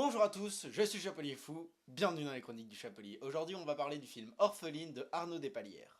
Bonjour à tous, je suis Chapelier Fou, bienvenue dans les chroniques du Chapelier. Aujourd'hui on va parler du film Orpheline de Arnaud Despalières.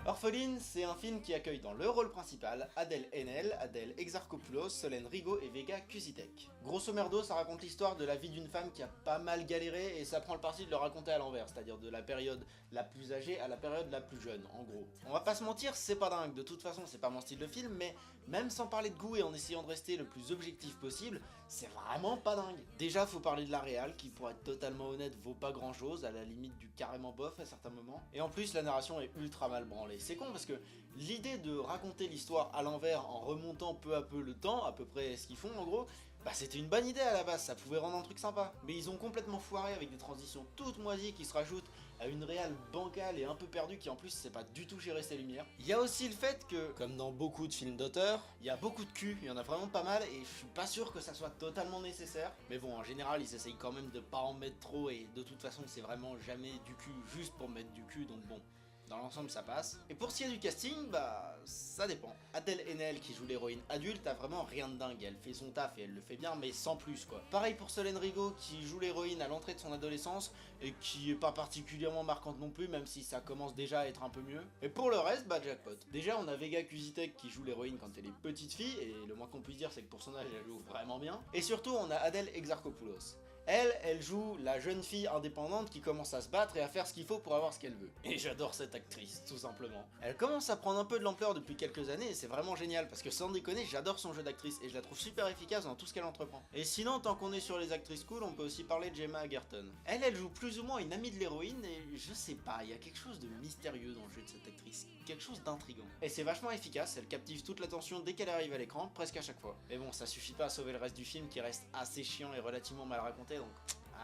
Orpheline, c'est un film qui accueille dans le rôle principal Adèle Haenel, Adèle Exarchopoulos, Solène Rigaud et Vega Kusitek. Grosso merdo, ça raconte l'histoire de la vie d'une femme qui a pas mal galéré et ça prend le parti de le raconter à l'envers, c'est-à-dire de la période la plus âgée à la période la plus jeune, en gros. On va pas se mentir, c'est pas dingue, de toute façon c'est pas mon style de film, mais même sans parler de goût et en essayant de rester le plus objectif possible, c'est vraiment pas dingue. Déjà, faut parler de la réal, qui pour être totalement honnête vaut pas grand chose, à la limite du carrément bof à certains moments. Et en plus, la narration est ultra mal branlée. C'est con parce que l'idée de raconter l'histoire à l'envers en remontant peu à peu le temps, à peu près ce qu'ils font en gros, bah c'était une bonne idée à la base, ça pouvait rendre un truc sympa. Mais ils ont complètement foiré avec des transitions toutes moisies qui se rajoutent à une réal bancale et un peu perdue qui en plus c'est pas du tout géré ses lumières. Il y a aussi le fait que, comme dans beaucoup de films d'auteur, il y a beaucoup de cul, il y en a vraiment pas mal et je suis pas sûr que ça soit totalement nécessaire. Mais bon, en général ils essayent quand même de pas en mettre trop et de toute façon c'est vraiment jamais du cul juste pour mettre du cul, donc bon. Dans l'ensemble ça passe. Et pour ce qui est du casting, bah ça dépend. Adèle Haenel qui joue l'héroïne adulte a vraiment rien de dingue, elle fait son taf et elle le fait bien mais sans plus quoi. Pareil pour Solène Rigaud qui joue l'héroïne à l'entrée de son adolescence et qui est pas particulièrement marquante non plus même si ça commence déjà à être un peu mieux. Et pour le reste, bah jackpot. Déjà on a Vega Kusitek qui joue l'héroïne quand elle est petite fille et le moins qu'on puisse dire c'est que pour son âge elle joue vraiment bien. Et surtout on a Adèle Exarchopoulos. Elle joue la jeune fille indépendante qui commence à se battre et à faire ce qu'il faut pour avoir ce qu'elle veut. Et j'adore cette actrice, tout simplement. Elle commence à prendre un peu de l'ampleur depuis quelques années et c'est vraiment génial parce que sans déconner, j'adore son jeu d'actrice et je la trouve super efficace dans tout ce qu'elle entreprend. Et sinon, tant qu'on est sur les actrices cool, on peut aussi parler de Gemma Arterton. Elle joue plus ou moins une amie de l'héroïne et je sais pas, il y a quelque chose de mystérieux dans le jeu de cette actrice, quelque chose d'intriguant. Et c'est vachement efficace, elle captive toute l'attention dès qu'elle arrive à l'écran, presque à chaque fois. Mais bon, ça suffit pas à sauver le reste du film qui reste assez chiant et relativement mal raconté, donc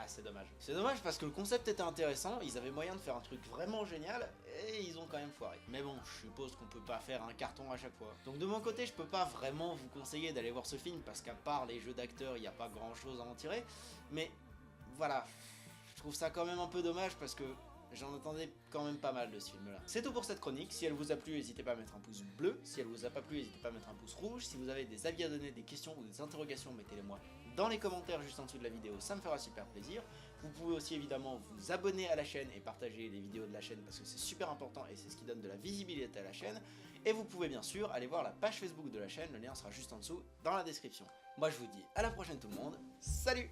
c'est dommage. C'est dommage parce que le concept était intéressant, ils avaient moyen de faire un truc vraiment génial, et ils ont quand même foiré. Mais bon, je suppose qu'on peut pas faire un carton à chaque fois. Donc de mon côté, je peux pas vraiment vous conseiller d'aller voir ce film, parce qu'à part les jeux d'acteurs, il n'y a pas grand chose à en tirer, mais voilà, je trouve ça quand même un peu dommage parce que j'en attendais quand même pas mal de ce film là. C'est tout pour cette chronique, si elle vous a plu n'hésitez pas à mettre un pouce bleu, si elle vous a pas plu n'hésitez pas à mettre un pouce rouge, si vous avez des avis à donner, des questions ou des interrogations mettez-les moi dans les commentaires juste en dessous de la vidéo, ça me fera super plaisir. Vous pouvez aussi évidemment vous abonner à la chaîne et partager les vidéos de la chaîne parce que c'est super important et c'est ce qui donne de la visibilité à la chaîne. Et vous pouvez bien sûr aller voir la page Facebook de la chaîne, le lien sera juste en dessous dans la description. Moi je vous dis à la prochaine tout le monde, salut!